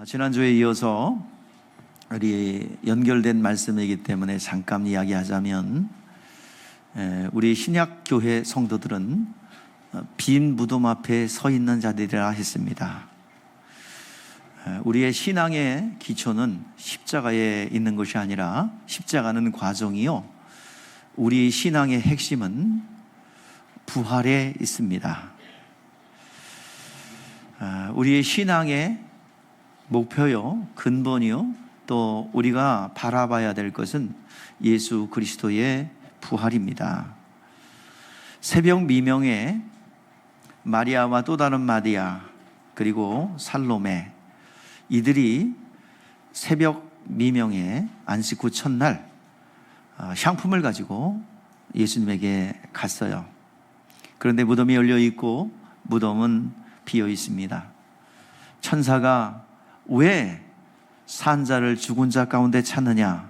지난주에 이어서 우리 연결된 말씀이기 때문에 잠깐 이야기하자면, 우리 신약교회 성도들은 빈 무덤 앞에 서 있는 자들이라 했습니다. 우리의 신앙의 기초는 십자가에 있는 것이 아니라 십자가는 과정이요, 우리 신앙의 핵심은 부활에 있습니다. 우리의 신앙의 목표요, 근본이요, 또 우리가 바라봐야 될 것은 예수 그리스도의 부활입니다. 새벽 미명에 마리아와 또 다른 마리아, 그리고 살로메, 이들이 새벽 미명에 안식 후 첫날 향품을 가지고 예수님에게 갔어요. 그런데 무덤이 열려 있고 무덤은 비어 있습니다. 천사가 왜 산자를 죽은 자 가운데 찾느냐,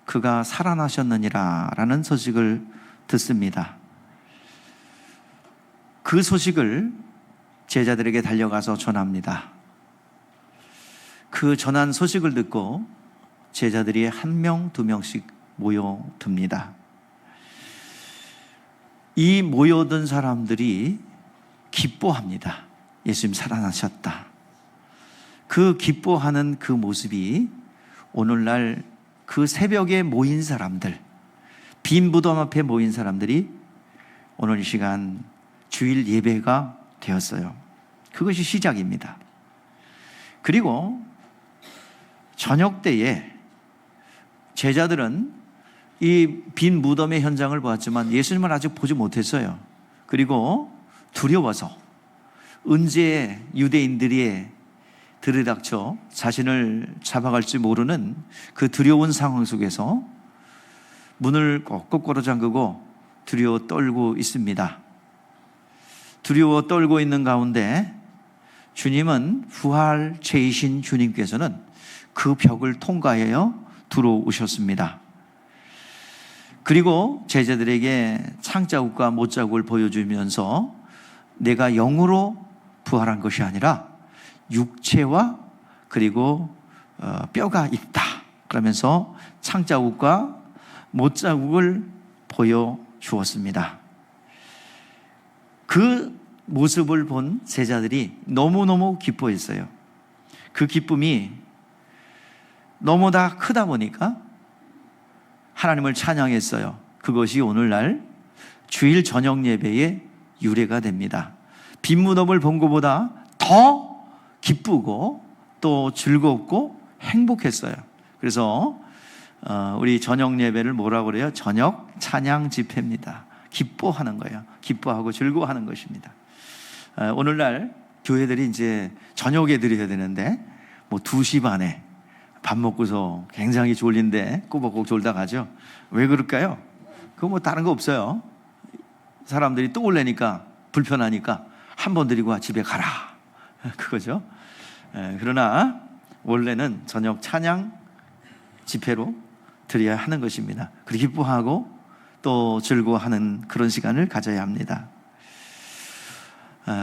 그가 살아나셨느니라 라는 소식을 듣습니다. 그 소식을 제자들에게 달려가서 전합니다. 그 전한 소식을 듣고 제자들이 한 명, 두 명씩 모여듭니다. 이 모여든 사람들이 기뻐합니다. 예수님 살아나셨다. 그 기뻐하는 그 모습이 오늘날 그 새벽에 모인 사람들, 빈 무덤 앞에 모인 사람들이 오늘 이 시간 주일 예배가 되었어요. 그것이 시작입니다. 그리고 저녁 때에 제자들은 이 빈 무덤의 현장을 보았지만 예수님을 아직 보지 못했어요. 그리고 두려워서 은재 유대인들이 들이닥쳐 자신을 잡아갈지 모르는 그 두려운 상황 속에서 문을 거꾸로 잠그고 두려워 떨고 있습니다. 두려워 떨고 있는 가운데 주님은 부활체이신 주님께서는 그 벽을 통과하여 들어오셨습니다. 그리고 제자들에게 창자국과 못자국을 보여주면서 내가 영으로 부활한 것이 아니라 육체와 그리고 뼈가 있다 그러면서 창자국과 못자국을 보여주었습니다. 그 모습을 본 제자들이 너무너무 기뻐했어요. 그 기쁨이 너무나 크다 보니까 하나님을 찬양했어요. 그것이 오늘날 주일 저녁 예배의 유래가 됩니다. 빈 무덤을 본 것보다 더 기쁘고 또 즐겁고 행복했어요. 그래서 우리 저녁 예배를 뭐라고 그래요? 저녁 찬양 집회입니다. 기뻐하는 거예요. 기뻐하고 즐거워하는 것입니다. 오늘날 교회들이 이제 저녁에 드려야 되는데 2시 반에 밥 먹고서 굉장히 졸린데 꾸벅꾸벅 졸다 가죠. 왜 그럴까요? 그거 다른 거 없어요. 사람들이 또 올래니까 불편하니까 한 번 드리고 집에 가라, 그거죠. 그러나 원래는 저녁 찬양 집회로 드려야 하는 것입니다. 그렇게 기뻐하고 또 즐거워하는 그런 시간을 가져야 합니다.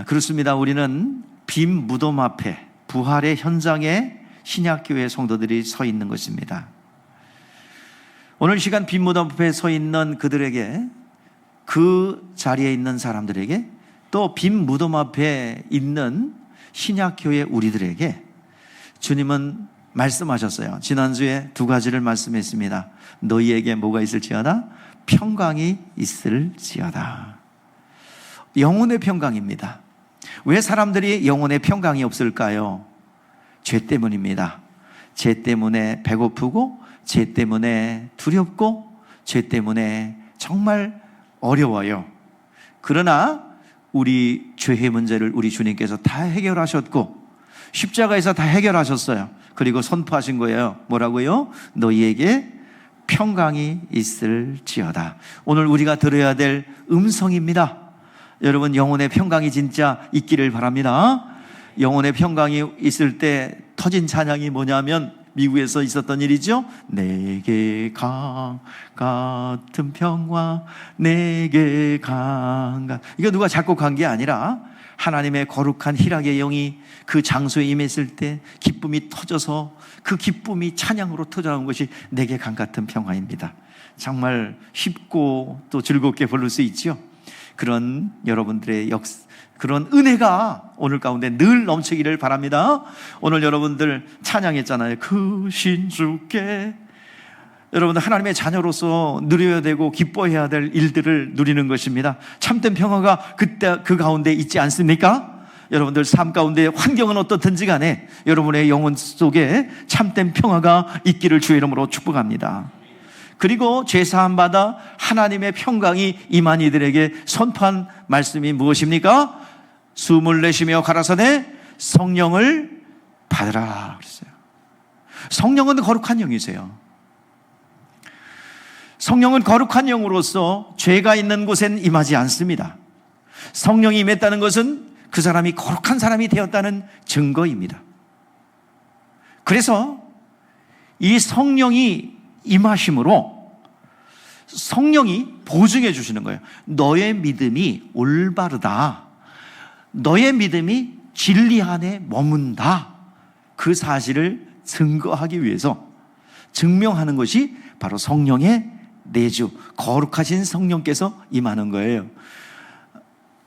그렇습니다. 우리는 빈 무덤 앞에 부활의 현장에 신약교회 성도들이 서 있는 것입니다. 오늘 시간 빈 무덤 앞에 서 있는 그들에게, 그 자리에 있는 사람들에게, 또 빈 무덤 앞에 있는 신약교회 우리들에게 주님은 말씀하셨어요. 지난주에 2가지를 말씀했습니다. 너희에게 뭐가 있을지어다? 평강이 있을지어다. 영혼의 평강입니다. 왜 사람들이 영혼의 평강이 없을까요? 죄 때문입니다. 죄 때문에 배고프고, 죄 때문에 두렵고, 죄 때문에 정말 어려워요. 그러나 우리 죄의 문제를 우리 주님께서 다 해결하셨고 십자가에서 다 해결하셨어요. 그리고 선포하신 거예요. 뭐라고요? 너희에게 평강이 있을지어다. 오늘 우리가 들어야 될 음성입니다. 여러분, 영혼의 평강이 진짜 있기를 바랍니다. 영혼의 평강이 있을 때 터진 찬양이 뭐냐면 미국에서 있었던 일이죠. 내게 강 같은 평화, 내게 강 같은, 이거 누가 작곡한 게 아니라 하나님의 거룩한 희락의 영이 그 장소에 임했을 때 기쁨이 터져서 그 기쁨이 찬양으로 터져나온 것이 내게 강 같은 평화입니다. 정말 쉽고 또 즐겁게 부를 수 있죠. 그런 여러분들의 그런 은혜가 오늘 가운데 늘 넘치기를 바랍니다. 오늘 여러분들 찬양했잖아요. 그 신주께. 여러분들 하나님의 자녀로서 누려야 되고 기뻐해야 될 일들을 누리는 것입니다. 참된 평화가 그때 그 가운데 있지 않습니까? 여러분들 삶 가운데 환경은 어떻든지 간에 여러분의 영혼 속에 참된 평화가 있기를 주의 이름으로 축복합니다. 그리고 죄사함 받아 하나님의 평강이 임한 이들에게 선포한 말씀이 무엇입니까? 숨을 내쉬며 가라사대 성령을 받으라 그랬어요. 성령은 거룩한 영이세요. 성령은 거룩한 영으로서 죄가 있는 곳엔 임하지 않습니다. 성령이 임했다는 것은 그 사람이 거룩한 사람이 되었다는 증거입니다. 그래서 이 성령이 임하심으로 성령이 보증해 주시는 거예요. 너의 믿음이 올바르다. 너의 믿음이 진리 안에 머문다. 그 사실을 증거하기 위해서 증명하는 것이 바로 성령의 내주, 거룩하신 성령께서 임하는 거예요.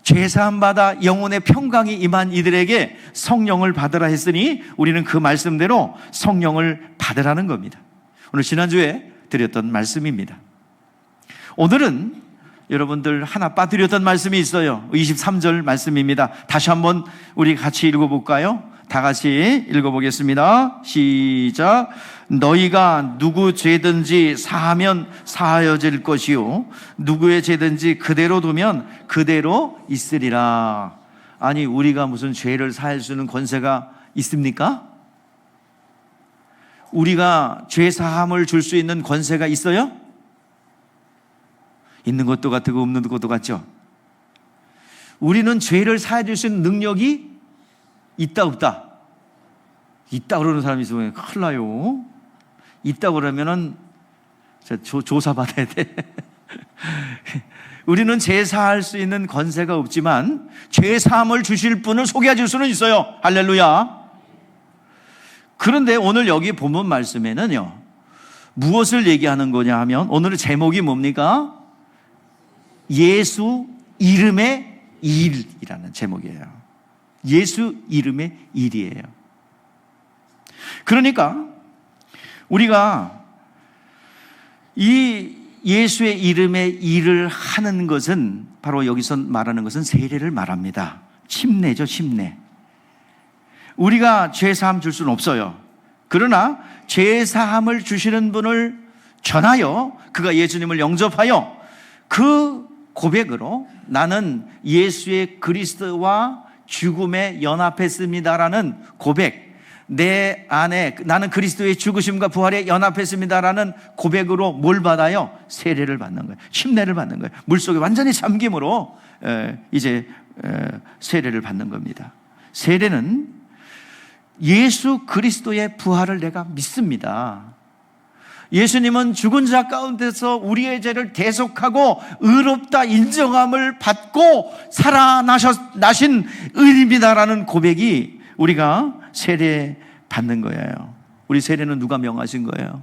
죄사함 받아 영혼의 평강이 임한 이들에게 성령을 받으라 했으니 우리는 그 말씀대로 성령을 받으라는 겁니다. 오늘 지난주에 드렸던 말씀입니다. 오늘은 여러분들 하나 빠뜨렸던 말씀이 있어요. 23절 말씀입니다. 다시 한번 우리 같이 읽어볼까요? 다 같이 읽어보겠습니다. 시작. 너희가 누구 죄든지 사하면 사하여질 것이요 누구의 죄든지 그대로 두면 그대로 있으리라. 아니, 우리가 무슨 죄를 사할 수 있는 권세가 있습니까? 우리가 죄 사함을 줄 수 있는 권세가 있어요? 있는 것도 같고 없는 것도 같죠. 우리는 죄를 사해 줄 수 있는 능력이 있다 없다? 있다 그러는 사람이 있으면 큰일 나요. 있다 그러면은 조사받아야 돼. 우리는 죄 사할 수 있는 권세가 없지만 죄 사함을 주실 분을 소개해 줄 수는 있어요. 할렐루야. 그런데 오늘 여기 본문 말씀에는요, 무엇을 얘기하는 거냐 하면 오늘의 제목이 뭡니까? 예수 이름의 일이라는 제목이에요. 예수 이름의 일이에요. 그러니까 우리가 이 예수의 이름의 일을 하는 것은 바로 여기서 말하는 것은 세례를 말합니다. 침례죠, 침례. 우리가 죄사함 줄 수는 없어요. 그러나 죄사함을 주시는 분을 전하여 그가 예수님을 영접하여 그 고백으로 나는 예수의 그리스도와 죽음에 연합했습니다라는 고백, 내 안에 나는 그리스도의 죽으심과 부활에 연합했습니다라는 고백으로 뭘 받아요? 세례를 받는 거예요. 침례를 받는 거예요. 물속에 완전히 잠김으로 이제 세례를 받는 겁니다. 세례는 예수 그리스도의 부활을 내가 믿습니다. 예수님은 죽은 자 가운데서 우리의 죄를 대속하고 의롭다 인정함을 받고 살아나신 의인입니다라는 고백이 우리가 세례 받는 거예요. 우리 세례는 누가 명하신 거예요?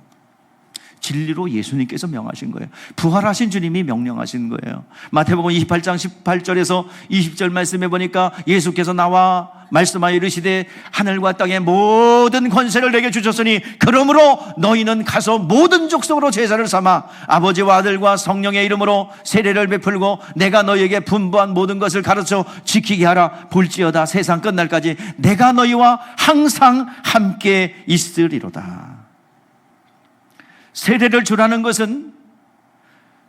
진리로 예수님께서 명하신 거예요. 부활하신 주님이 명령하신 거예요. 마태복음 28장 18절에서 20절 말씀해 보니까 예수께서 나와 말씀하여 이르시되 하늘과 땅의 모든 권세를 내게 주셨으니 그러므로 너희는 가서 모든 족속으로 제자를 삼아 아버지와 아들과 성령의 이름으로 세례를 베풀고 내가 너희에게 분부한 모든 것을 가르쳐 지키게 하라. 볼지어다 세상 끝날까지 내가 너희와 항상 함께 있으리로다. 세례를 주라는 것은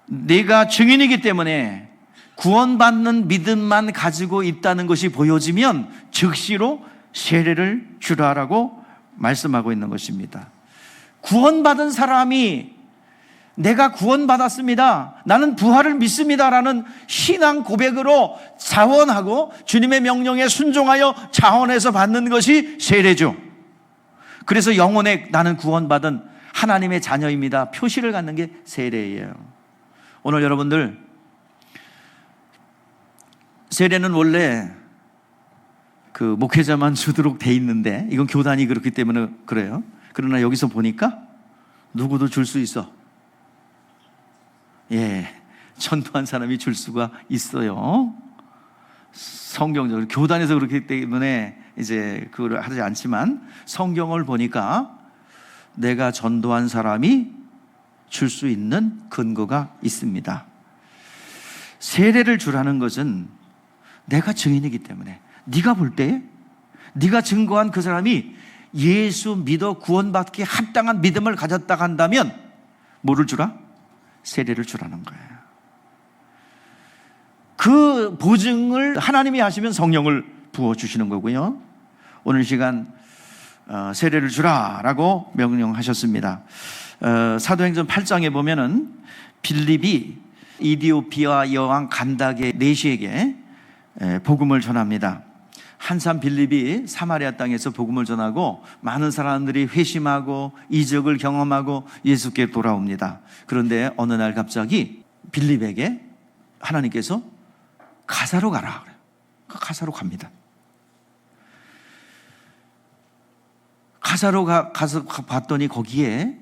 내가 증인이기 때문에 구원받는 믿음만 가지고 있다는 것이 보여지면 즉시로 세례를 주라라고 말씀하고 있는 것입니다. 구원받은 사람이 내가 구원받았습니다, 나는 부활을 믿습니다라는 신앙 고백으로 자원하고 주님의 명령에 순종하여 자원해서 받는 것이 세례죠. 그래서 영혼에 나는 구원받은 하나님의 자녀입니다 표시를 갖는 게 세례예요. 오늘 여러분들, 세례는 원래 그 목회자만 주도록 돼 있는데, 이건 교단이 그렇기 때문에 그래요. 그러나 여기서 보니까 누구도 줄 수 있어. 예, 전도한 사람이 줄 수가 있어요. 성경적으로 교단에서 그렇기 때문에 이제 그걸 하지 않지만, 성경을 보니까 내가 전도한 사람이 줄 수 있는 근거가 있습니다. 세례를 주라는 것은 내가 증인이기 때문에, 네가 볼 때 네가 증거한 그 사람이 예수 믿어 구원받기에 합당한 믿음을 가졌다 한다면 뭐를 주라? 세례를 주라는 거예요. 그 보증을 하나님이 하시면 성령을 부어주시는 거고요. 오늘 시간 세례를 주라라고 명령하셨습니다. 사도행전 8장에 보면은 빌립이 이디오피아 여왕 간다게 내시에게 복음을 전합니다. 한참 빌립이 사마리아 땅에서 복음을 전하고 많은 사람들이 회심하고 이적을 경험하고 예수께 돌아옵니다. 그런데 어느 날 갑자기 빌립에게 하나님께서 가사로 가라 그래요. 가사로 갑니다. 가사로 가서 봤더니 거기에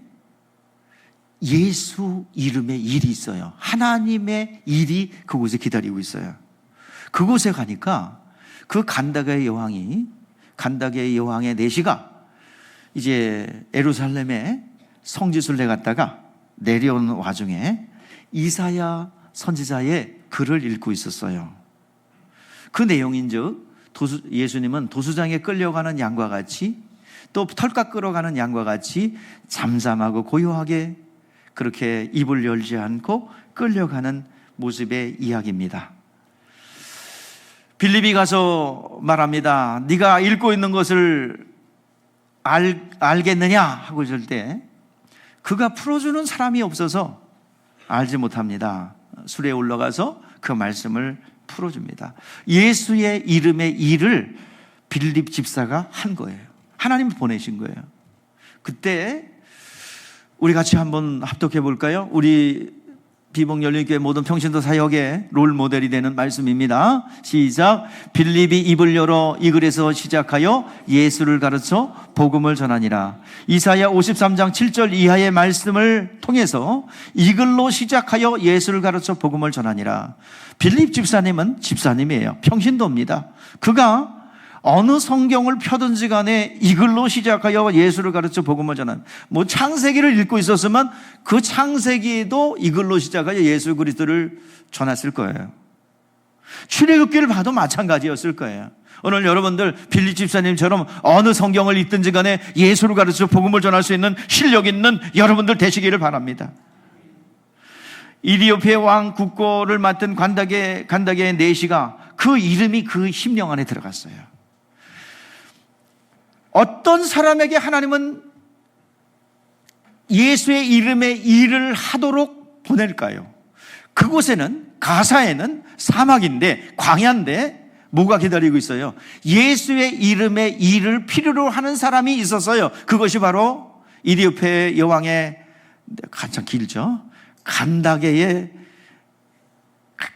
예수 이름의 일이 있어요. 하나님의 일이 그곳에 기다리고 있어요. 그곳에 가니까 그 간다게의 여왕의 내시가 이제 예루살렘에 성지순례 갔다가 내려오는 와중에 이사야 선지자의 글을 읽고 있었어요. 그 내용인즉 예수님은 도수장에 끌려가는 양과 같이, 또 털 깎으러 가는 양과 같이 잠잠하고 고요하게 그렇게 입을 열지 않고 끌려가는 모습의 이야기입니다. 빌립이 가서 말합니다. 네가 읽고 있는 것을 알겠느냐 하고 있을 때 그가 풀어주는 사람이 없어서 알지 못합니다. 수레에 올라가서 그 말씀을 풀어줍니다. 예수의 이름의 일을 빌립 집사가 한 거예요. 하나님 보내신 거예요. 그때 우리 같이 한번 합독해 볼까요? 우리 비봉열린교회 모든 평신도 사역의 롤 모델이 되는 말씀입니다. 시작. 빌립이 입을 열어 이 글에서 시작하여 예수를 가르쳐 복음을 전하니라. 이사야 53장 7절 이하의 말씀을 통해서 이 글로 시작하여 예수를 가르쳐 복음을 전하니라. 빌립 집사님은 집사님이에요. 평신도입니다. 그가 어느 성경을 펴든지 간에 이 글로 시작하여 예수를 가르쳐 복음을 전한, 창세기를 읽고 있었으면 그 창세기도 이 글로 시작하여 예수 그리스도를 전했을 거예요. 출애굽기를 봐도 마찬가지였을 거예요. 오늘 여러분들 빌립 집사님처럼 어느 성경을 읽든지 간에 예수를 가르쳐 복음을 전할 수 있는 실력 있는 여러분들 되시기를 바랍니다. 이디오피아 왕 국고를 맡은 간다게의 내시가 그 이름이 그 심령 안에 들어갔어요. 어떤 사람에게 하나님은 예수의 이름의 일을 하도록 보낼까요? 그곳에는, 가사에는 사막인데, 광야인데 뭐가 기다리고 있어요? 예수의 이름의 일을 필요로 하는 사람이 있었어요. 그것이 바로 이디오피아 여왕의, 한참 길죠, 간다게의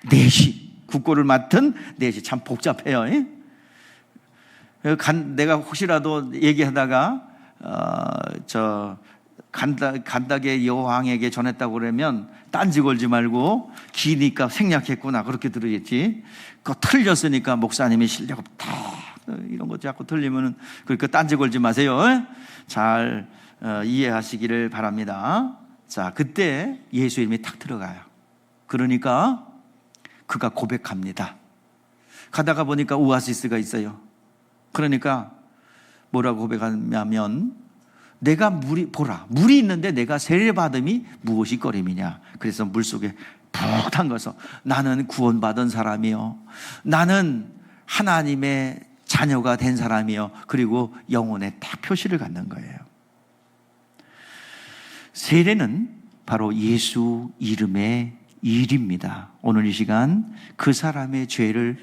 내시, 국고를 맡은 내시. 참 복잡해요. 내가 혹시라도 얘기하다가 간다게 여왕에게 전했다고 그러면 딴지 걸지 말고 기니까 생략했구나 그렇게 들으겠지. 그거 틀렸으니까 목사님이 실력 없다 이런 거 자꾸 틀리면은 그러니까 딴지 걸지 마세요. 잘 이해하시기를 바랍니다. 자, 그때 예수 이름이 탁 들어가요. 그러니까 그가 고백합니다. 가다가 보니까 오아시스가 있어요. 그러니까 뭐라고 고백하냐면, 내가 물이 있는데 내가 세례받음이 무엇이 꺼림이냐. 그래서 물속에 푹 담가서 나는 구원받은 사람이요, 나는 하나님의 자녀가 된 사람이요, 그리고 영혼에 딱 표시를 갖는 거예요. 세례는 바로 예수 이름의 일입니다. 오늘 이 시간 그 사람의 죄를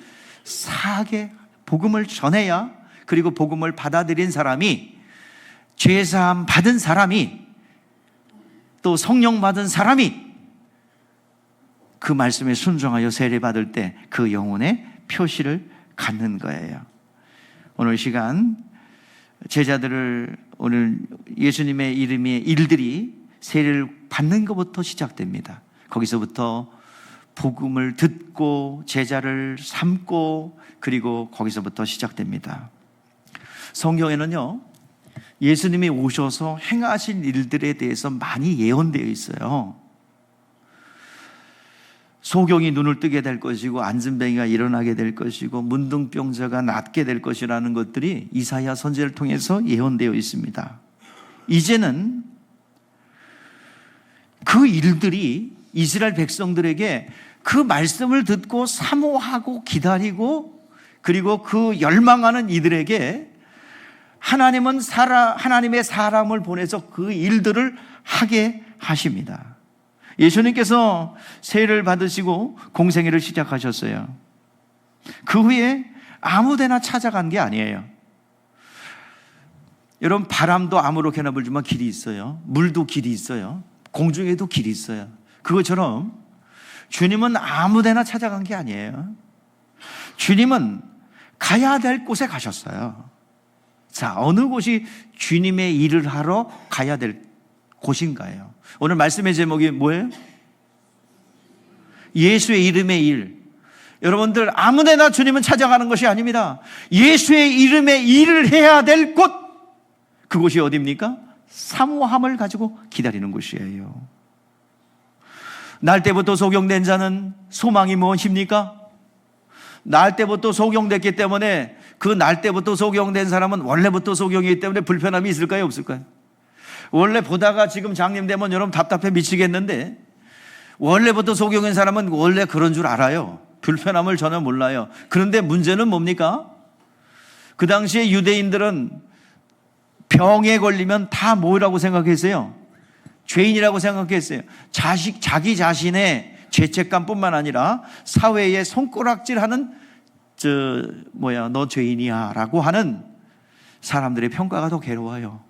사하게 복음을 전해야, 그리고 복음을 받아들인 사람이, 죄사함 받은 사람이, 또 성령 받은 사람이 그 말씀에 순종하여 세례 받을 때 그 영혼의 표시를 갖는 거예요. 오늘 시간 제자들을 오늘 예수님의 이름의 일들이 세례를 받는 것부터 시작됩니다. 거기서부터 복음을 듣고 제자를 삼고 그리고 거기서부터 시작됩니다. 성경에는요, 예수님이 오셔서 행하신 일들에 대해서 많이 예언되어 있어요. 소경이 눈을 뜨게 될 것이고 안진뱅이가 일어나게 될 것이고 문둥병자가 낫게 될 것이라는 것들이 이사야 선지자를 통해서 예언되어 있습니다. 이제는 그 일들이 이스라엘 백성들에게 그 말씀을 듣고 사모하고 기다리고 그리고 그 열망하는 이들에게 하나님의 사람을 보내서 그 일들을 하게 하십니다. 예수님께서 세례를 받으시고 공생애를 시작하셨어요. 그 후에 아무데나 찾아간 게 아니에요. 여러분, 바람도 아무렇게나 불지만 길이 있어요. 물도 길이 있어요. 공중에도 길이 있어요. 그것처럼 주님은 아무데나 찾아간 게 아니에요. 주님은 가야 될 곳에 가셨어요. 자, 어느 곳이 주님의 일을 하러 가야 될 곳인가요? 오늘 말씀의 제목이 뭐예요? 예수의 이름의 일. 여러분들, 아무데나 주님은 찾아가는 것이 아닙니다. 예수의 이름의 일을 해야 될 곳, 그곳이 어디입니까? 사모함을 가지고 기다리는 곳이에요. 날 때부터 소경된 자는 소망이 무엇입니까? 날 때부터 소경됐기 때문에 그 날 때부터 소경된 사람은 원래부터 소경이기 때문에 불편함이 있을까요? 없을까요? 원래 보다가 지금 장님 되면 여러분 답답해 미치겠는데 원래부터 소경인 사람은 원래 그런 줄 알아요. 불편함을 전혀 몰라요. 그런데 문제는 뭡니까? 그 당시에 유대인들은 병에 걸리면 다 뭐라고 생각했어요? 죄인이라고 생각했어요. 자기 자신의 죄책감뿐만 아니라 사회에 손가락질하는 너 죄인이야 라고 하는 사람들의 평가가 더 괴로워요.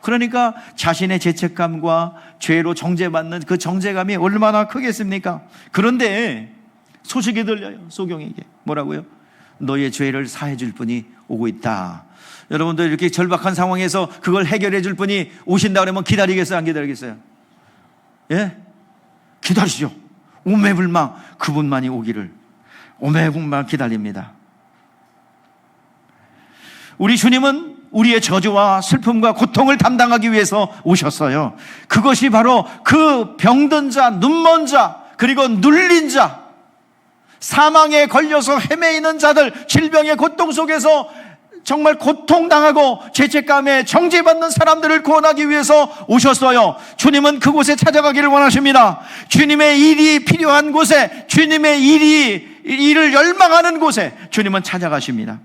그러니까 자신의 죄책감과 죄로 정죄받는 그 정죄감이 얼마나 크겠습니까? 그런데 소식이 들려요. 소경에게 뭐라고요? 너의 죄를 사해 줄 분이 오고 있다. 여러분들, 이렇게 절박한 상황에서 그걸 해결해 줄 분이 오신다 그러면 기다리겠어요? 안 기다리겠어요? 예? 기다리시죠. 오매불망 그분만이 오기를 오매불망 기다립니다. 우리 주님은 우리의 저주와 슬픔과 고통을 담당하기 위해서 오셨어요. 그것이 바로 그 병든 자, 눈먼 자, 그리고 눌린 자, 사망에 걸려서 헤매이는 자들, 질병의 고통 속에서 정말 고통당하고 죄책감에 정죄받는 사람들을 구원하기 위해서 오셨어요. 주님은 그곳에 찾아가기를 원하십니다. 주님의 일이 필요한 곳에, 주님의 일을 열망하는 곳에 주님은 찾아가십니다.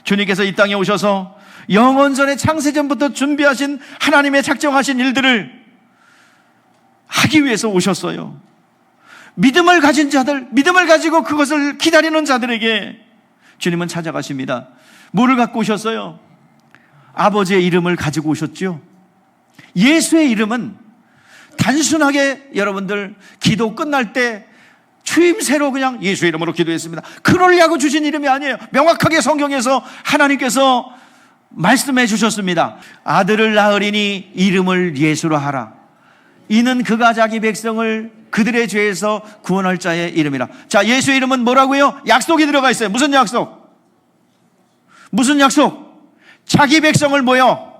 주님께서 이 땅에 오셔서 영원전에 창세전부터 준비하신 하나님의 작정하신 일들을 하기 위해서 오셨어요. 믿음을 가진 자들, 믿음을 가지고 그것을 기다리는 자들에게 주님은 찾아가십니다. 뭐를 갖고 오셨어요? 아버지의 이름을 가지고 오셨죠. 예수의 이름은 단순하게 여러분들 기도 끝날 때 추임새로 그냥 예수의 이름으로 기도했습니다. 그러려고 주신 이름이 아니에요. 명확하게 성경에서 하나님께서 말씀해 주셨습니다. 아들을 낳으리니 이름을 예수로 하라. 이는 그가 자기 백성을 그들의 죄에서 구원할 자의 이름이라. 자, 예수의 이름은 뭐라고요? 약속이 들어가 있어요. 무슨 약속? 무슨 약속? 자기 백성을 뭐요?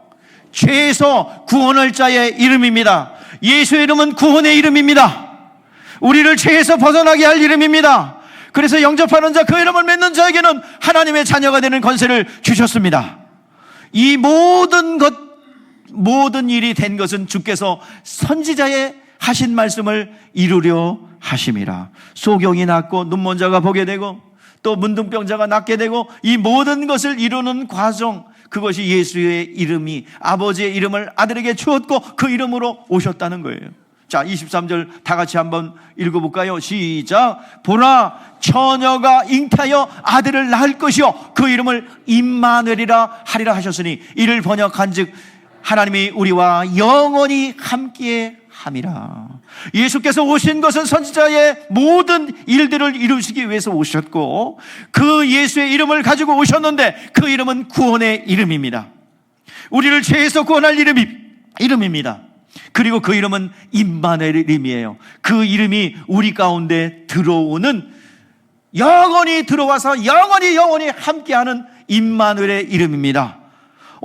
죄에서 구원할 자의 이름입니다. 예수의 이름은 구원의 이름입니다. 우리를 죄에서 벗어나게 할 이름입니다. 그래서 영접하는 자, 그 이름을 맺는 자에게는 하나님의 자녀가 되는 권세를 주셨습니다. 이 모든 일이 된 것은 주께서 선지자의 하신 말씀을 이루려 하심이라. 소경이 낫고 눈먼 자가 보게 되고 또 문둥병자가 낫게 되고 이 모든 것을 이루는 과정, 그것이 예수의 이름이 아버지의 이름을 아들에게 주었고 그 이름으로 오셨다는 거예요. 자, 23절 다 같이 한번 읽어볼까요? 시작. 보라, 처녀가 잉태하여 아들을 낳을 것이요 그 이름을 임마누엘이라 하리라 하셨으니 이를 번역한즉 하나님이 우리와 영원히 함께 함이라. 예수께서 오신 것은 선지자의 모든 일들을 이루시기 위해서 오셨고, 그 예수의 이름을 가지고 오셨는데 그 이름은 구원의 이름입니다. 우리를 죄에서 구원할 이름입니다. 그리고 그 이름은 임마누엘의 이름이에요. 그 이름이 우리 가운데 들어오는, 영원히 들어와서 영원히 함께하는 임마누엘의 이름입니다.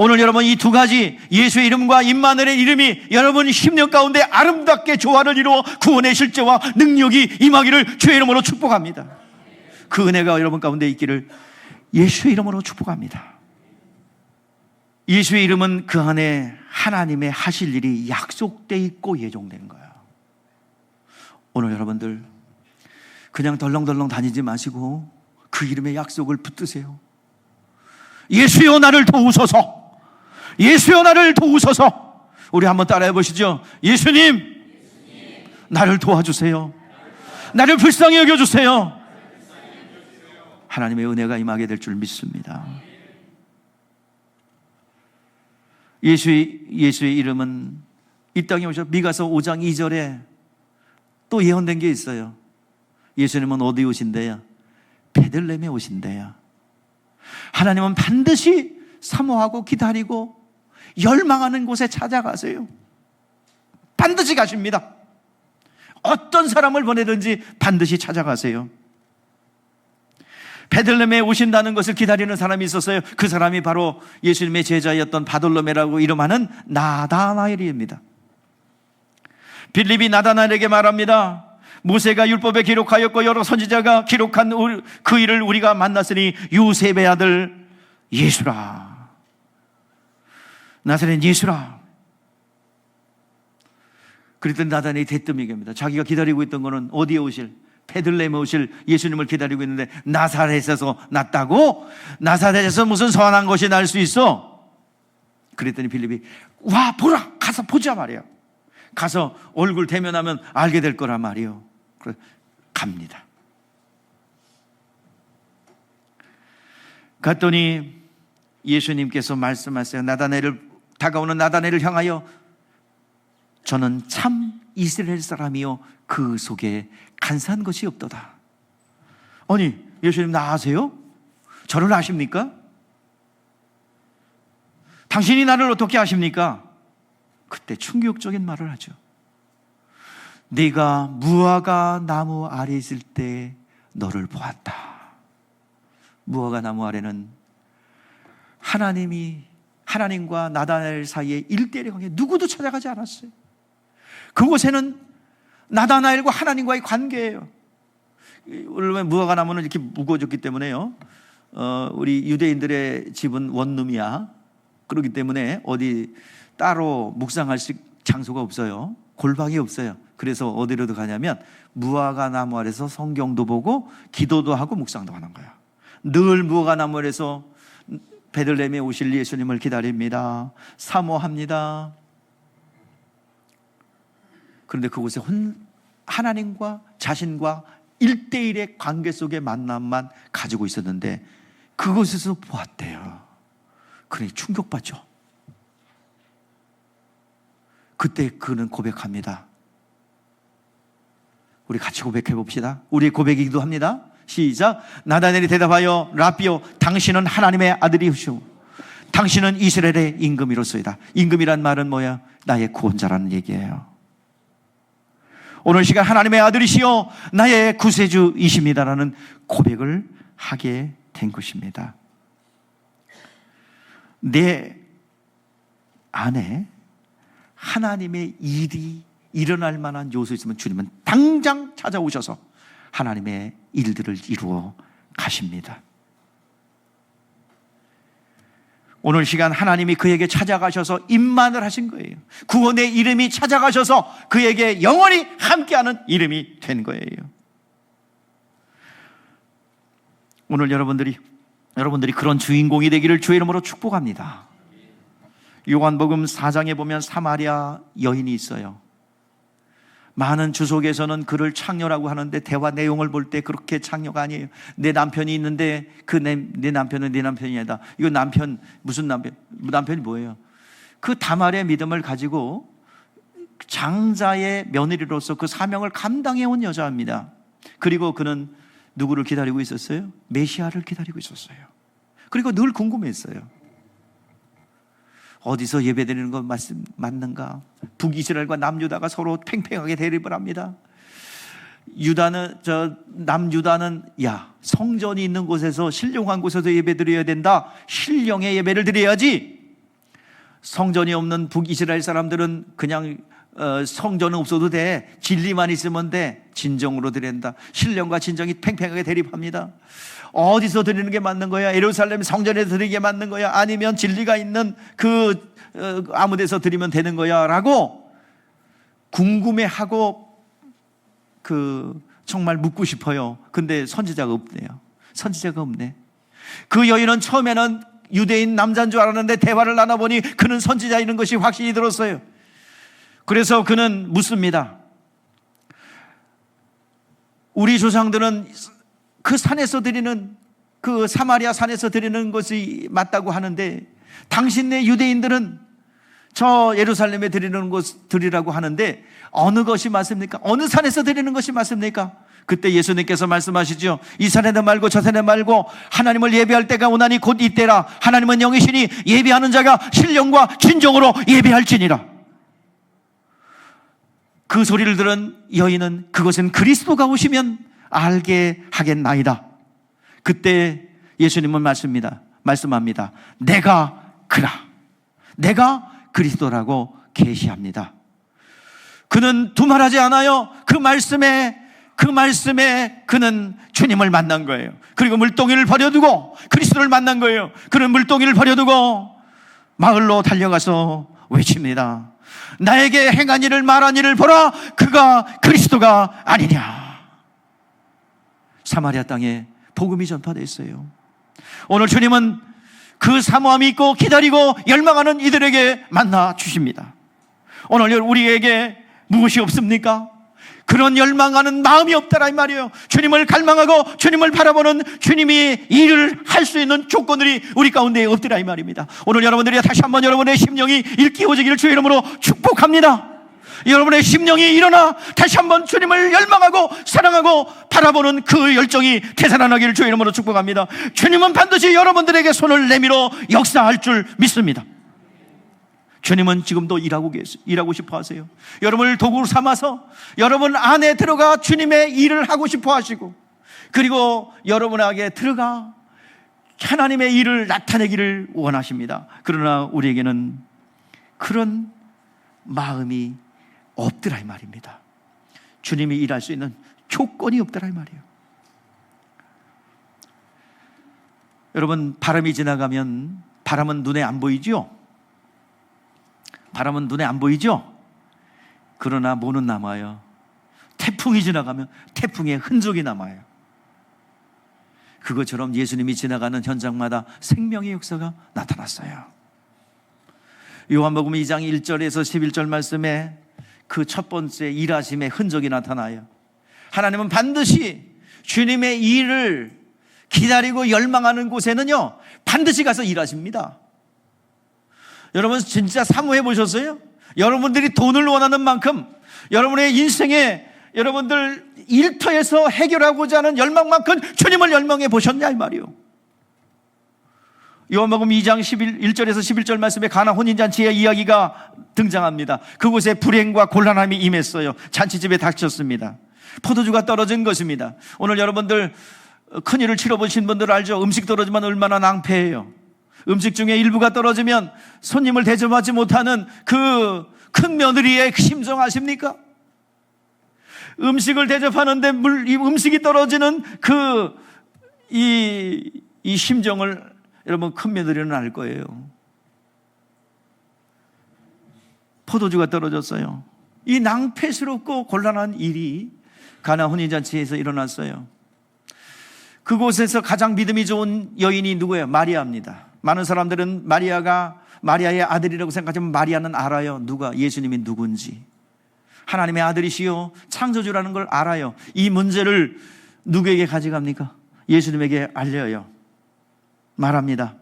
오늘 여러분, 이 두 가지 예수의 이름과 임마누엘의 이름이 여러분 심령 가운데 아름답게 조화를 이루어 구원의 실제와 능력이 임하기를 주의 이름으로 축복합니다. 그 은혜가 여러분 가운데 있기를 예수의 이름으로 축복합니다. 예수의 이름은 그 안에 하나님의 하실 일이 약속되어 있고 예정된 거예요. 오늘 여러분들 그냥 덜렁덜렁 다니지 마시고 그 이름의 약속을 붙드세요. 예수여 나를 도우소서, 예수여 나를 도우소서. 우리 한번 따라해 보시죠. 예수님, 나를 도와주세요. 나를 불쌍히 여겨주세요. 하나님의 은혜가 임하게 될 줄 믿습니다. 예수의 이름은 이 땅에 오셔 미가서 5장 2절에 또 예언된 게 있어요. 예수님은 어디 오신대요? 베들레헴에 오신대요. 하나님은 반드시 사모하고 기다리고 열망하는 곳에 찾아가세요. 반드시 가십니다. 어떤 사람을 보내든지 반드시 찾아가세요. 베들레헴에 오신다는 것을 기다리는 사람이 있었어요. 그 사람이 바로 예수님의 제자였던 바돌로메라고 이름하는 나다나엘입니다. 빌립이 나다나엘에게 말합니다. 모세가 율법에 기록하였고 여러 선지자가 기록한 그 일을 우리가 만났으니 요셉의 아들 예수라, 나사렛 예수라. 그랬더니 나다나엘이 대뜸 얘기합니다. 자기가 기다리고 있던 거는 어디에 오실, 베들레헴에 오실 예수님을 기다리고 있는데 나사렛에서 났다고? 나사렛에서 무슨 선한 것이 날 수 있어? 그랬더니 빌립이 와 보라, 가서 보자 말이야. 가서 얼굴 대면하면 알게 될 거란 말이요. 그래 갑니다. 갔더니 예수님께서 말씀하세요. 다가오는 나다나엘을 향하여 저는 참 이스라엘 사람이요 그 속에 간사한 것이 없도다. 아니, 예수님 나 아세요? 저를 아십니까? 당신이 나를 어떻게 아십니까? 그때 충격적인 말을 하죠. 네가 무화과 나무 아래 있을 때 너를 보았다. 무화과 나무 아래는 하나님과 나다나엘 사이에 1대1의 관계, 누구도 찾아가지 않았어요. 그곳에는 나다나엘과 하나님과의 관계예요. 원래 무화과 나무는 이렇게 무거워졌기 때문에요. 우리 유대인들의 집은 원룸이야. 그렇기 때문에 어디 따로 묵상할 장소가 없어요. 골방이 없어요. 그래서 어디로도 가냐면 무화과 나무 아래서 성경도 보고 기도도 하고 묵상도 하는 거야. 늘 무화과 나무 아래서 베들레헴에 오실 예수님을 기다립니다. 사모합니다. 그런데 그곳에 하나님과 자신과 1대1의 관계 속의 만남만 가지고 있었는데 그곳에서 보았대요. 그러니 충격받죠. 그때 그는 고백합니다. 우리 같이 고백해 봅시다. 우리의 고백이기도 합니다. 시작. 나다나엘이 대답하여 라비요 당신은 하나님의 아들이시오 당신은 이스라엘의 임금이로소이다. 임금이란 말은 뭐야? 나의 구원자라는 얘기예요. 오늘 시간 하나님의 아들이시요 나의 구세주이십니다라는 고백을 하게 된 것입니다. 내 안에 하나님의 일이 일어날 만한 요소 있으면 주님은 당장 찾아오셔서 하나님의 일들을 이루어 가십니다. 오늘 시간 하나님이 그에게 찾아가셔서 임만을 하신 거예요. 구원의 이름이 찾아가셔서 그에게 영원히 함께하는 이름이 된 거예요. 오늘 여러분들이 그런 주인공이 되기를 주의 이름으로 축복합니다. 요한복음 4장에 보면 사마리아 여인이 있어요. 많은 주석에서는 그를 창녀라고 하는데 대화 내용을 볼 때 그렇게 창녀가 아니에요. 내 남편이 있는데 내 남편은 내 남편이 아니다. 이거 남편이 뭐예요? 그 다말의 믿음을 가지고 장자의 며느리로서 그 사명을 감당해온 여자입니다. 그리고 그는 누구를 기다리고 있었어요? 메시아를 기다리고 있었어요. 그리고 늘 궁금했어요. 어디서 예배드리는 건 맞는가? 북이스라엘과 남유다가 서로 팽팽하게 대립을 합니다. 남유다는 성전이 있는 곳에서, 신령한 곳에서 예배드려야 된다. 신령의 예배를 드려야지. 성전이 없는 북이스라엘 사람들은 그냥 성전은 없어도 돼, 진리만 있으면 돼, 진정으로 드린다. 신령과 진정이 팽팽하게 대립합니다. 어디서 드리는 게 맞는 거야? 예루살렘 성전에서 드리는 게 맞는 거야? 아니면 진리가 있는 아무 데서 드리면 되는 거야? 라고 궁금해하고 정말 묻고 싶어요. 근데 선지자가 없네요. 선지자가 없네. 그 여인은 처음에는 유대인 남자인 줄 알았는데 대화를 나눠보니 그는 선지자인 것이 확신이 들었어요. 그래서 그는 묻습니다. 우리 조상들은 그 산에서 드리는, 그 사마리아 산에서 드리는 것이 맞다고 하는데 당신네 유대인들은 저 예루살렘에 드리는 것 드리라고 하는데 어느 것이 맞습니까? 어느 산에서 드리는 것이 맞습니까? 그때 예수님께서 말씀하시죠. 이 산에는 말고 저 산에 말고 하나님을 예배할 때가 오나니 곧 이때라. 하나님은 영이시니 예배하는 자가 신령과 진정으로 예배할지니라. 그 소리를 들은 여인은 그것은 그리스도가 오시면 알게 하겠나이다. 그때 예수님은 말씀합니다. 내가 그라. 내가 그리스도라고 계시합니다. 그는 두말하지 않아요. 그 말씀에 그는 주님을 만난 거예요. 그리고 물동이를 버려두고 그리스도를 만난 거예요. 그는 물동이를 버려두고 마을로 달려가서 외칩니다. 나에게 행한 일을 말한 일을 보라. 그가 그리스도가 아니냐. 사마리아 땅에 복음이 전파됐어요. 오늘 주님은 그 사모함이 있고 기다리고 열망하는 이들에게 만나 주십니다. 오늘 우리에게 무엇이 없습니까? 그런 열망하는 마음이 없다라 이 말이에요. 주님을 갈망하고 주님을 바라보는, 주님이 일을 할 수 있는 조건들이 우리 가운데 없더라 이 말입니다. 오늘 여러분들이 다시 한번 여러분의 심령이 일깨워지기를 주의 이름으로 축복합니다. 여러분의 심령이 일어나 다시 한번 주님을 열망하고 사랑하고 바라보는 그 열정이 되살아나기를 주의 이름으로 축복합니다. 주님은 반드시 여러분들에게 손을 내밀어 역사할 줄 믿습니다. 주님은 지금도 일하고 싶어 하세요. 여러분을 도구로 삼아서 여러분 안에 들어가 주님의 일을 하고 싶어 하시고, 그리고 여러분에게 들어가 하나님의 일을 나타내기를 원하십니다. 그러나 우리에게는 그런 마음이 없더라 이 말입니다. 주님이 일할 수 있는 조건이 없더라 이 말이에요. 여러분, 바람이 지나가면 바람은 눈에 안 보이죠? 바람은 눈에 안 보이죠? 그러나 뭐는 남아요. 태풍이 지나가면 태풍의 흔적이 남아요. 그것처럼 예수님이 지나가는 현장마다 생명의 역사가 나타났어요. 요한복음 2장 1절에서 11절 말씀에 그 첫 번째 일하심의 흔적이 나타나요. 하나님은 반드시 주님의 일을 기다리고 열망하는 곳에는요, 반드시 가서 일하십니다. 여러분 진짜 사모해 보셨어요? 여러분들이 돈을 원하는 만큼 여러분의 인생에 여러분들 일터에서 해결하고자 하는 열망만큼 주님을 열망해 보셨냐 이 말이요. 요한복음 2장 1절에서 11절 말씀에 가나 혼인잔치의 이야기가 등장합니다. 그곳에 불행과 곤란함이 임했어요. 잔치집에 닥쳤습니다. 포도주가 떨어진 것입니다. 오늘 여러분들 큰일을 치러보신 분들 알죠? 음식 떨어지면 얼마나 낭패예요. 음식 중에 일부가 떨어지면 손님을 대접하지 못하는 그 큰 며느리의 심정 아십니까? 음식을 대접하는데 이 음식이 떨어지는 이 심정을 여러분 큰 며느리는 알 거예요. 포도주가 떨어졌어요. 이 낭패스럽고 곤란한 일이 가나 혼인잔치에서 일어났어요. 그곳에서 가장 믿음이 좋은 여인이 누구예요? 마리아입니다. 많은 사람들은 마리아의 아들이라고 생각하지만 마리아는 알아요. 예수님이 누군지. 하나님의 아들이시요 창조주라는 걸 알아요. 이 문제를 누구에게 가져갑니까? 예수님에게 알려요. 말합니다.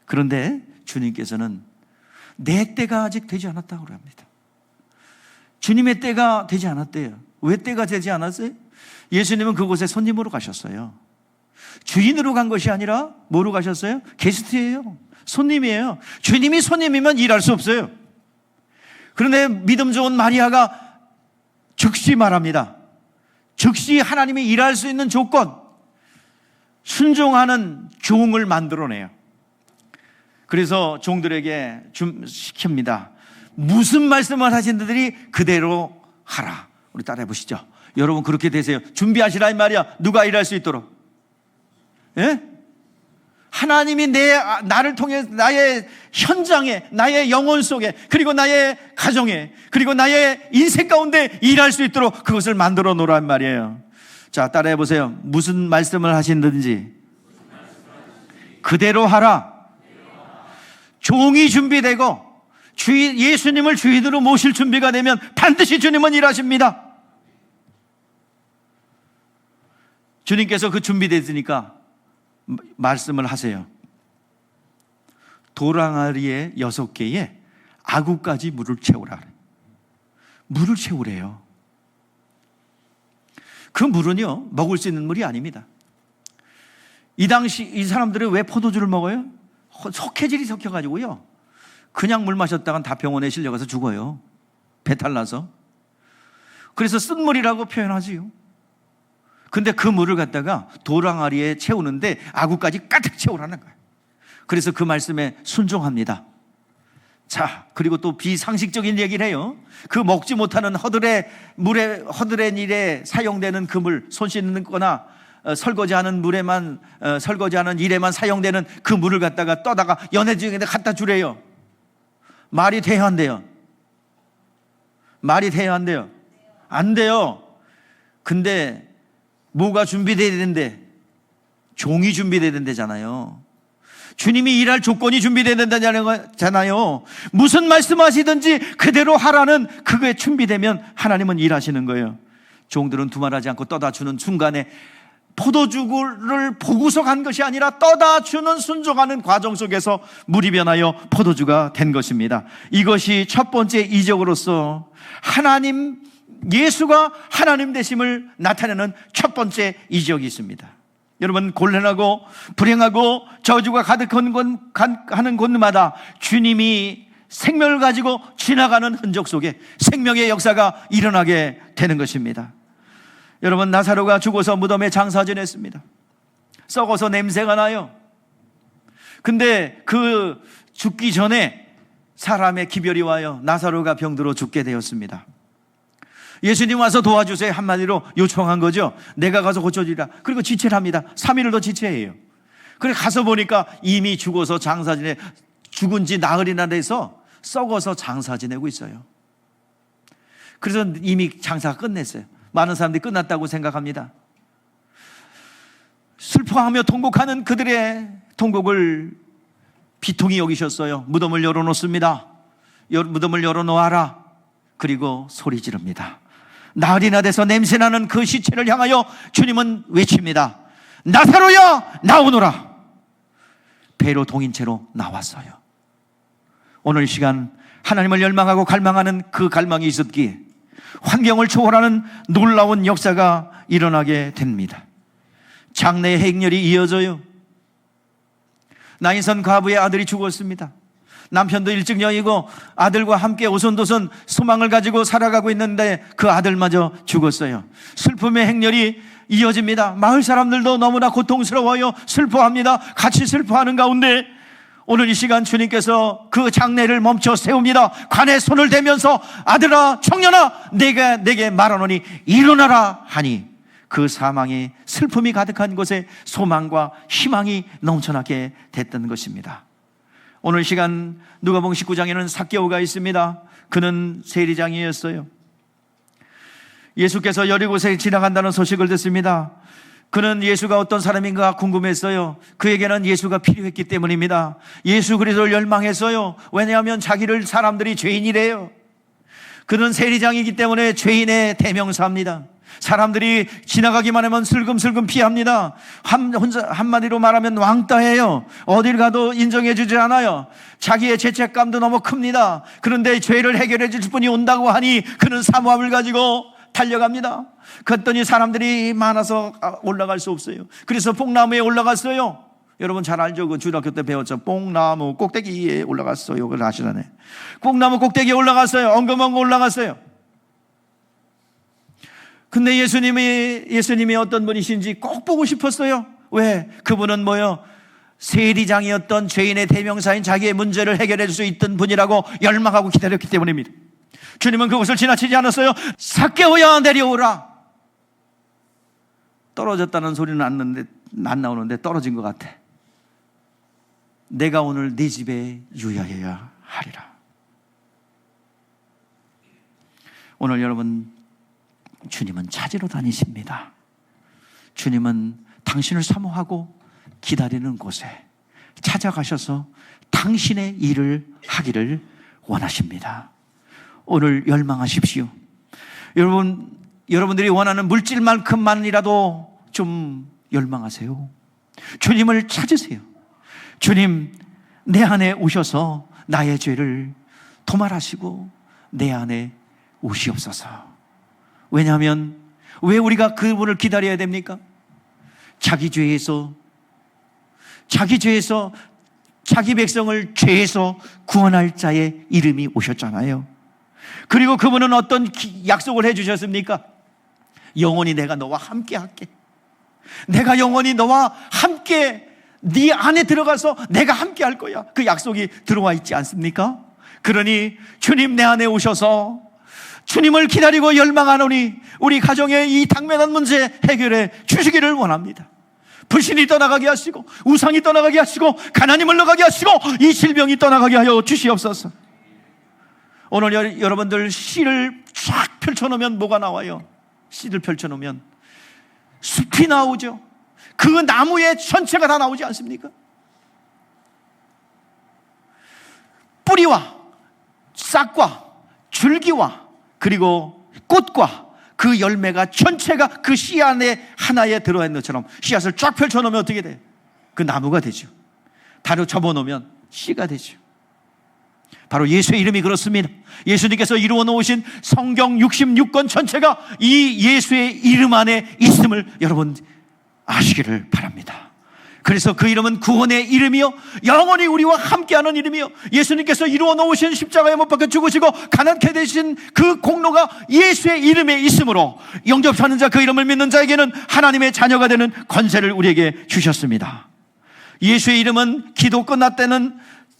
그런데 주님께서는 내 때가 아직 되지 않았다고 합니다. 주님의 때가 되지 않았대요. 왜 때가 되지 않았어요? 예수님은 그곳에 손님으로 가셨어요. 주인으로 간 것이 아니라 뭐로 가셨어요? 게스트예요. 손님이에요. 주님이 손님이면 일할 수 없어요. 그런데 믿음 좋은 마리아가 즉시 말합니다. 즉시 하나님이 일할 수 있는 조건, 순종하는 종을 만들어내요. 그래서 종들에게 시킵니다. 무슨 말씀을 하신들이 그대로 하라. 우리 따라해 보시죠. 여러분 그렇게 되세요. 준비하시라 이 말이야. 누가 일할 수 있도록. 예? 하나님이 나를 통해 나의 현장에, 나의 영혼 속에, 그리고 나의 가정에, 그리고 나의 인생 가운데 일할 수 있도록 그것을 만들어 놓으란 말이에요. 자, 따라해 보세요. 무슨 말씀을 하신든지 그대로 하라. 종이 준비되고 예수님을 주인으로 모실 준비가 되면 반드시 주님은 일하십니다. 주님께서 그 준비됐으니까 말씀을 하세요. 도랑아리에 6개에 아구까지 물을 채우라. 물을 채우래요. 그 물은요, 먹을 수 있는 물이 아닙니다. 이 당시 이 사람들은 왜 포도주를 먹어요? 석회질이 섞여가지고요, 그냥 물 마셨다간 다 병원에 실려가서 죽어요. 배탈 나서. 그래서 쓴물이라고 표현하지요. 근데 그 물을 갖다가 도랑아리에 채우는데 아구까지 가득 채우라는 거예요. 그래서 그 말씀에 순종합니다. 자, 그리고 또 비상식적인 얘기를 해요. 그 먹지 못하는 허드렛 일에 사용되는 그 물, 손 씻는 거나 설거지하는 일에만 사용되는 그 물을 갖다가 떠다가 연회중에 갖다 주래요. 말이 돼야 한대요. 말이 돼야 한대요. 안 돼요. 근데 뭐가 준비돼야 되는데? 종이 준비돼야 된다잖아요. 주님이 일할 조건이 준비돼야 된다는 거잖아요. 무슨 말씀하시든지 그대로 하라는 그게 준비되면 하나님은 일하시는 거예요. 종들은 두말하지 않고 떠다 주는 순간에 포도주를 보고서 간 것이 아니라 떠다 주는 순종하는 과정 속에서 물이 변하여 포도주가 된 것입니다. 이것이 첫 번째 이적으로서 예수가 하나님 되심을 나타내는 첫 번째 이적이 있습니다. 여러분, 곤란하고 불행하고 저주가 가득한 하는 곳마다 주님이 생명을 가지고 지나가는 흔적 속에 생명의 역사가 일어나게 되는 것입니다. 여러분, 나사로가 죽어서 무덤에 장사 지냈습니다. 썩어서 냄새가 나요. 근데 그 죽기 전에 사람의 기별이 와요. 나사로가 병들어 죽게 되었습니다. 예수님 와서 도와주세요 한마디로 요청한 거죠. 내가 가서 고쳐주리라. 그리고 지체를 합니다. 3일을 더 지체해요. 그래 가서 보니까 이미 죽어서 장사 지내, 죽은 지 나흘이나 돼서 썩어서 장사 지내고 있어요. 그래서 이미 장사가 끝냈어요. 많은 사람들이 끝났다고 생각합니다. 슬퍼하며 통곡하는 그들의 통곡을 비통히 여기셨어요. 무덤을 열어놓습니다. 무덤을 열어놓아라. 그리고 소리 지릅니다. 나흘이나 돼서 냄새나는 그 시체를 향하여 주님은 외칩니다. 나사로야, 나오너라. 배로 동인 채로 나왔어요. 오늘 이 시간 하나님을 열망하고 갈망하는 그 갈망이 있었기에 환경을 초월하는 놀라운 역사가 일어나게 됩니다. 장래의 행렬이 이어져요. 나인선 과부의 아들이 죽었습니다. 남편도 일찍 여의고 아들과 함께 오손도손 소망을 가지고 살아가고 있는데 그 아들마저 죽었어요. 슬픔의 행렬이 이어집니다. 마을 사람들도 너무나 고통스러워요. 슬퍼합니다. 같이 슬퍼하는 가운데 오늘 이 시간 주님께서 그 장례를 멈춰 세웁니다. 관에 손을 대면서 아들아, 청년아, 내게 말하노니 일어나라 하니 그 사망의 슬픔이 가득한 곳에 소망과 희망이 넘쳐나게 됐던 것입니다. 오늘 시간 누가복음 19장에는 삭개오가 있습니다. 그는 세리장이었어요. 예수께서 여리고에 지나간다는 소식을 듣습니다. 그는 예수가 어떤 사람인가 궁금했어요. 그에게는 예수가 필요했기 때문입니다. 예수 그리스도를 열망했어요. 왜냐하면 자기를 사람들이 죄인이래요. 그는 세리장이기 때문에 죄인의 대명사입니다. 사람들이 지나가기만 하면 슬금슬금 피합니다. 한마디로 말하면 왕따예요. 어딜 가도 인정해 주지 않아요. 자기의 죄책감도 너무 큽니다. 그런데 죄를 해결해 줄 분이 온다고 하니 그는 사모함을 가지고 달려갑니다. 그랬더니 사람들이 많아서 올라갈 수 없어요. 그래서 뽕나무에 올라갔어요. 여러분 잘 알죠? 그 중학교 때 배웠죠. 뽕나무 꼭대기에 올라갔어요. 그걸 아시나요? 뽕나무 꼭대기에 올라갔어요. 엉금엉금 올라갔어요. 근데 예수님이 어떤 분이신지 꼭 보고 싶었어요. 왜? 그분은 뭐요? 세리장이었던 죄인의 대명사인 자기의 문제를 해결해 줄 수 있던 분이라고 열망하고 기다렸기 때문입니다. 주님은 그것을 지나치지 않았어요. 삭개오야 내려오라. 떨어졌다는 소리는 안 나오는데 떨어진 것 같아. 내가 오늘 네 집에 유하여야 하리라. 오늘 여러분, 주님은 찾으러 다니십니다. 주님은 당신을 사모하고 기다리는 곳에 찾아가셔서 당신의 일을 하기를 원하십니다. 오늘 열망하십시오. 여러분들이 원하는 물질만큼만이라도 좀 열망하세요. 주님을 찾으세요. 주님, 내 안에 오셔서 나의 죄를 도말하시고 내 안에 오시옵소서. 왜냐하면 왜 우리가 그분을 기다려야 됩니까? 자기 죄에서 자기 백성을 죄에서 구원할 자의 이름이 오셨잖아요. 그리고 그분은 어떤 약속을 해주셨습니까? 영원히 내가 너와 함께 할게. 내가 영원히 너와 함께 네 안에 들어가서 내가 함께 할 거야. 그 약속이 들어와 있지 않습니까? 그러니 주님 내 안에 오셔서 주님을 기다리고 열망하노니 우리 가정의 이 당면한 문제 해결해 주시기를 원합니다. 불신이 떠나가게 하시고 우상이 떠나가게 하시고 가난이 물러가게 하시고 이 질병이 떠나가게 하여 주시옵소서. 오늘 여러분들 씨를 쫙 펼쳐놓으면 뭐가 나와요? 씨를 펼쳐놓으면 숲이 나오죠. 그 나무의 전체가 다 나오지 않습니까? 뿌리와 싹과 줄기와 그리고 꽃과 그 열매가 전체가 그 씨 안에 하나에 들어있는 것처럼 씨앗을 쫙 펼쳐놓으면 어떻게 돼요? 그 나무가 되죠. 다려 접어놓으면 씨가 되죠. 바로 예수의 이름이 그렇습니다. 예수님께서 이루어 놓으신 성경 66권 전체가 이 예수의 이름 안에 있음을 여러분 아시기를 바랍니다. 그래서 그 이름은 구원의 이름이요 영원히 우리와 함께하는 이름이요 예수님께서 이루어 놓으신 십자가에 못 박혀 죽으시고 가난케 되신 그 공로가 예수의 이름에 있으므로 영접하는 자 그 이름을 믿는 자에게는 하나님의 자녀가 되는 권세를 우리에게 주셨습니다. 예수의 이름은 기도 끝날 때는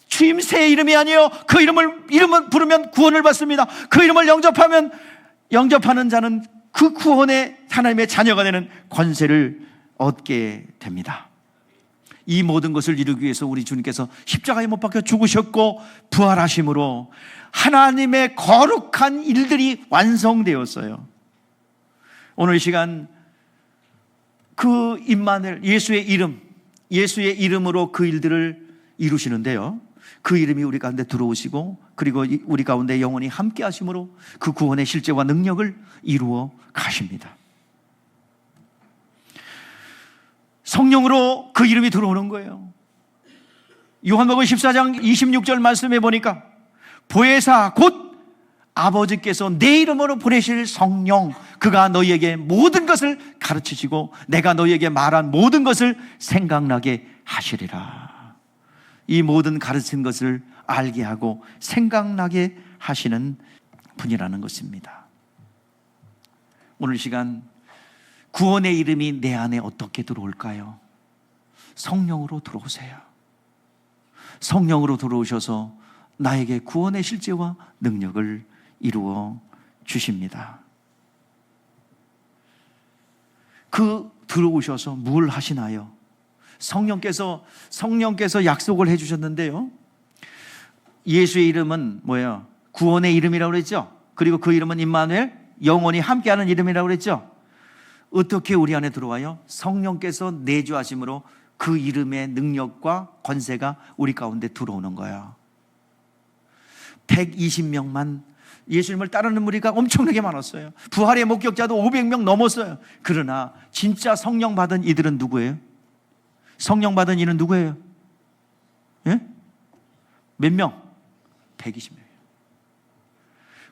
주임새의 이름이 아니에요. 그 이름을 부르면 구원을 받습니다. 그 이름을 영접하는 자는 그 구원의 하나님의 자녀가 되는 권세를 얻게 됩니다. 이 모든 것을 이루기 위해서 우리 주님께서 십자가에 못 박혀 죽으셨고 부활하심으로 하나님의 거룩한 일들이 완성되었어요. 오늘 이 시간 그 임마누엘 예수의 이름으로 그 일들을 이루시는데요. 그 이름이 우리 가운데 들어오시고 그리고 우리 가운데 영원히 함께 하심으로 그 구원의 실제와 능력을 이루어 가십니다. 성령으로 그 이름이 들어오는 거예요. 요한복음 14장 26절 말씀해 보니까 보혜사 곧 아버지께서 내 이름으로 보내실 성령 그가 너희에게 모든 것을 가르치시고 내가 너희에게 말한 모든 것을 생각나게 하시리라. 이 모든 가르친 것을 알게 하고 생각나게 하시는 분이라는 것입니다. 오늘 시간 구원의 이름이 내 안에 어떻게 들어올까요? 성령으로 들어오세요. 성령으로 들어오셔서 나에게 구원의 실제와 능력을 이루어 주십니다. 들어오셔서 뭘 하시나요? 성령께서 약속을 해주셨는데요. 예수의 이름은 뭐예요? 구원의 이름이라고 그랬죠? 그리고 그 이름은 임마누엘, 영원히 함께하는 이름이라고 그랬죠? 어떻게 우리 안에 들어와요? 성령께서 내주하심으로 그 이름의 능력과 권세가 우리 가운데 들어오는 거예요. 120명만 예수님을 따르는 무리가 엄청나게 많았어요. 부활의 목격자도 500명 넘었어요. 그러나 진짜 성령 받은 이들은 누구예요? 성령 받은 이는 누구예요? 예? 몇 명? 120명이에요.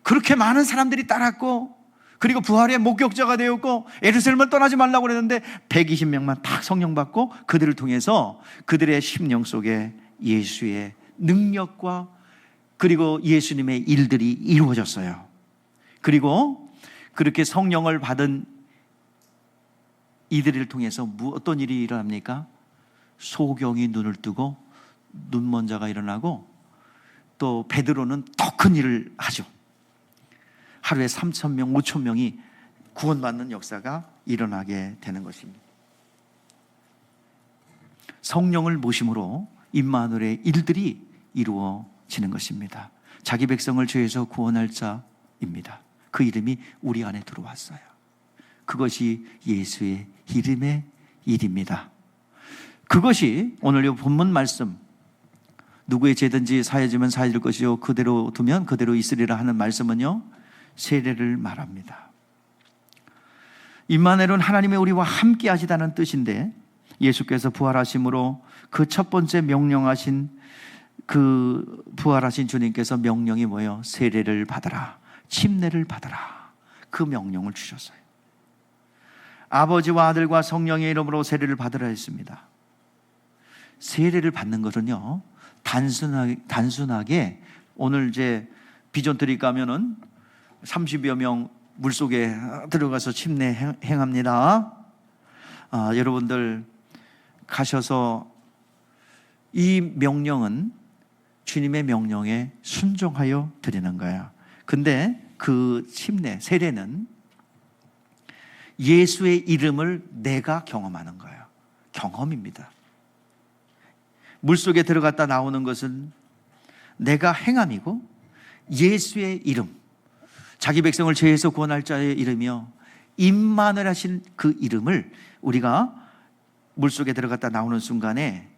그렇게 많은 사람들이 따랐고, 그리고 부활의 목격자가 되었고, 예루살렘을 떠나지 말라고 그랬는데 120명만 딱 성령 받고, 그들을 통해서 그들의 심령 속에 예수의 능력과 그리고 예수님의 일들이 이루어졌어요. 그리고 그렇게 성령을 받은 이들을 통해서 어떤 일이 일어납니까? 소경이 눈을 뜨고 눈먼 자가 일어나고, 또 베드로는 더 큰 일을 하죠. 하루에 3,000명, 5,000명이 구원받는 역사가 일어나게 되는 것입니다. 성령을 모심으로 임마누엘의 일들이 이루어지는 것입니다. 자기 백성을 죄에서 구원할 자입니다. 그 이름이 우리 안에 들어왔어요. 그것이 예수의 이름의 일입니다. 그것이 오늘 이 본문 말씀, 누구의 죄든지 사해지면 사해질 것이요 그대로 두면 그대로 있으리라 하는 말씀은요, 세례를 말합니다. 임마누엘은 하나님의 우리와 함께 하시다는 뜻인데, 예수께서 부활하심으로 그 첫 번째 명령하신 그 부활하신 주님께서 명령이 뭐예요? 세례를 받아라, 침례를 받아라. 그 명령을 주셨어요. 아버지와 아들과 성령의 이름으로 세례를 받으라 했습니다. 세례를 받는 것은요, 단순하게 오늘 이제 비전트리 가면은 30여 명 물속에 들어가서 침례 행합니다. 여러분들 가셔서 이 명령은 주님의 명령에 순종하여 드리는 거예요. 근데 그 침례, 세례는 예수의 이름을 내가 경험하는 거예요. 경험입니다. 물속에 들어갔다 나오는 것은 내가 행함이고, 예수의 이름, 자기 백성을 죄에서 구원할 자의 이름이요 임마누엘 하신 그 이름을 우리가 물속에 들어갔다 나오는 순간에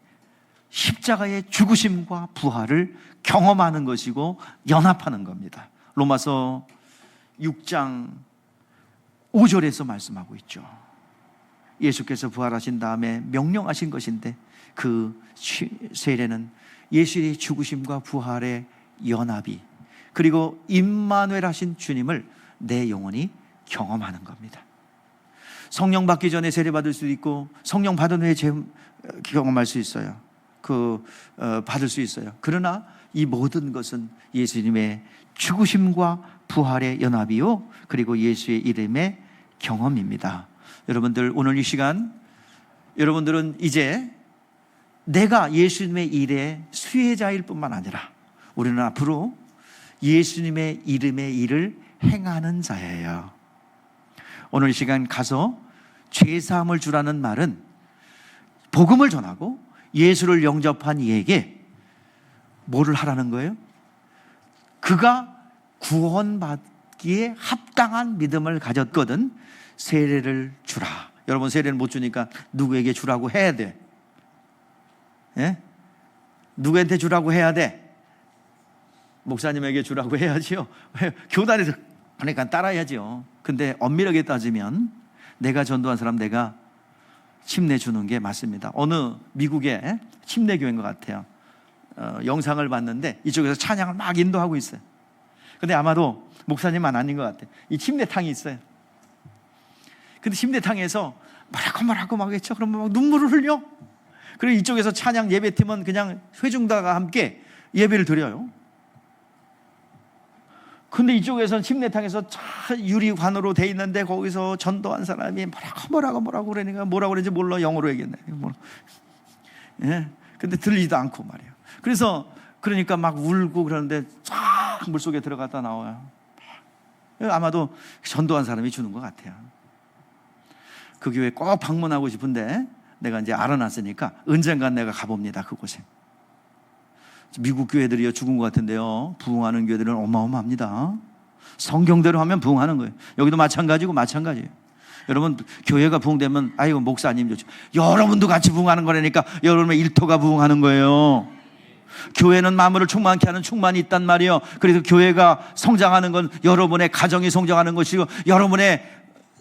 십자가의 죽으심과 부활을 경험하는 것이고 연합하는 겁니다. 로마서 6장 5절에서 말씀하고 있죠. 예수께서 부활하신 다음에 명령하신 것인데, 그 세례는 예수의 죽으심과 부활의 연합이, 그리고 임마누엘 하신 주님을 내 영혼이 경험하는 겁니다. 성령 받기 전에 세례 받을 수도 있고, 성령 받은 후에 경험할 수 있어요. 받을 수 있어요. 그러나 이 모든 것은 예수님의 죽으심과 부활의 연합이요, 그리고 예수의 이름의 경험입니다. 여러분들, 오늘 이 시간 여러분들은 이제 내가 예수님의 일의 수혜자일 뿐만 아니라 우리는 앞으로 예수님의 이름의 일을 행하는 자예요. 오늘 이 시간 가서 죄사함을 주라는 말은 복음을 전하고 예수를 영접한 이에게 뭐를 하라는 거예요? 그가 구원받기에 합당한 믿음을 가졌거든 세례를 주라. 여러분, 세례를 못 주니까 누구에게 주라고 해야 돼? 예? 누구한테 주라고 해야 돼? 목사님에게 주라고 해야지요. 교단에서 그러니까 따라야지요. 근데 엄밀하게 따지면 내가 전도한 사람 내가 침례 주는 게 맞습니다. 어느 미국의 침례교회인 것 같아요. 영상을 봤는데 이쪽에서 찬양을 막 인도하고 있어요. 근데 아마도 목사님만 아닌 것 같아요. 이 침례탕이 있어요. 근데 침례탕에서 뭐라고 막 외쳐. 그러면 막 눈물을 흘려. 그리고 이쪽에서 찬양 예배팀은 그냥 회중들과 함께 예배를 드려요. 근데 이쪽에서는 침례탕에서 유리관으로 돼 있는데 거기서 전도한 사람이 뭐라고 그러니까 뭐라고 그러는지 몰라. 영어로 얘기했네. 예. 근데 들리지도 않고 말이에요. 그래서 그러니까 막 울고 그러는데 쫙 물속에 들어갔다 나와요. 아마도 전도한 사람이 주는 것 같아요. 그 교회 꼭 방문하고 싶은데 내가 이제 알아놨으니까 언젠간 내가 가봅니다. 그곳에. 미국 교회들이요 죽은 것 같은데요, 부흥하는 교회들은 어마어마합니다. 성경대로 하면 부흥하는 거예요. 여기도 마찬가지고 마찬가지예요. 여러분, 교회가 부흥되면 목사님 좋죠. 여러분도 같이 부흥하는 거라니까 여러분의 일터가 부흥하는 거예요. 교회는 만물을 충만케 하는 충만이 있단 말이에요. 그래서 교회가 성장하는 건 여러분의 가정이 성장하는 것이고 여러분의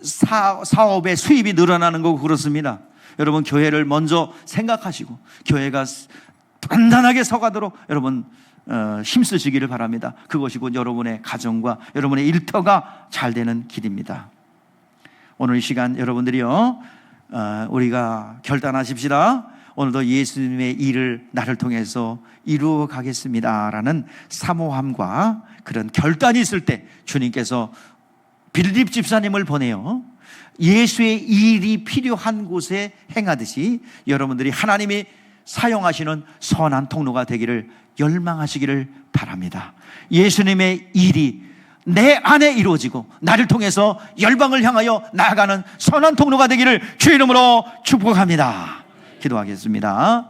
사업의 수입이 늘어나는 거고 그렇습니다. 여러분 교회를 먼저 생각하시고 교회가 단단하게 서가도록 여러분 힘쓰시기를 바랍니다. 그것이 곧 여러분의 가정과 여러분의 일터가 잘 되는 길입니다. 오늘 이 시간 여러분들이요, 우리가 결단하십시다. 오늘도 예수님의 일을 나를 통해서 이루어 가겠습니다 라는 사모함과 그런 결단이 있을 때 주님께서 빌립 집사님을 보내요 예수의 일이 필요한 곳에 행하듯이 여러분들이 하나님이 사용하시는 선한 통로가 되기를 열망하시기를 바랍니다. 예수님의 일이 내 안에 이루어지고 나를 통해서 열방을 향하여 나아가는 선한 통로가 되기를 주의 이름으로 축복합니다. 기도하겠습니다.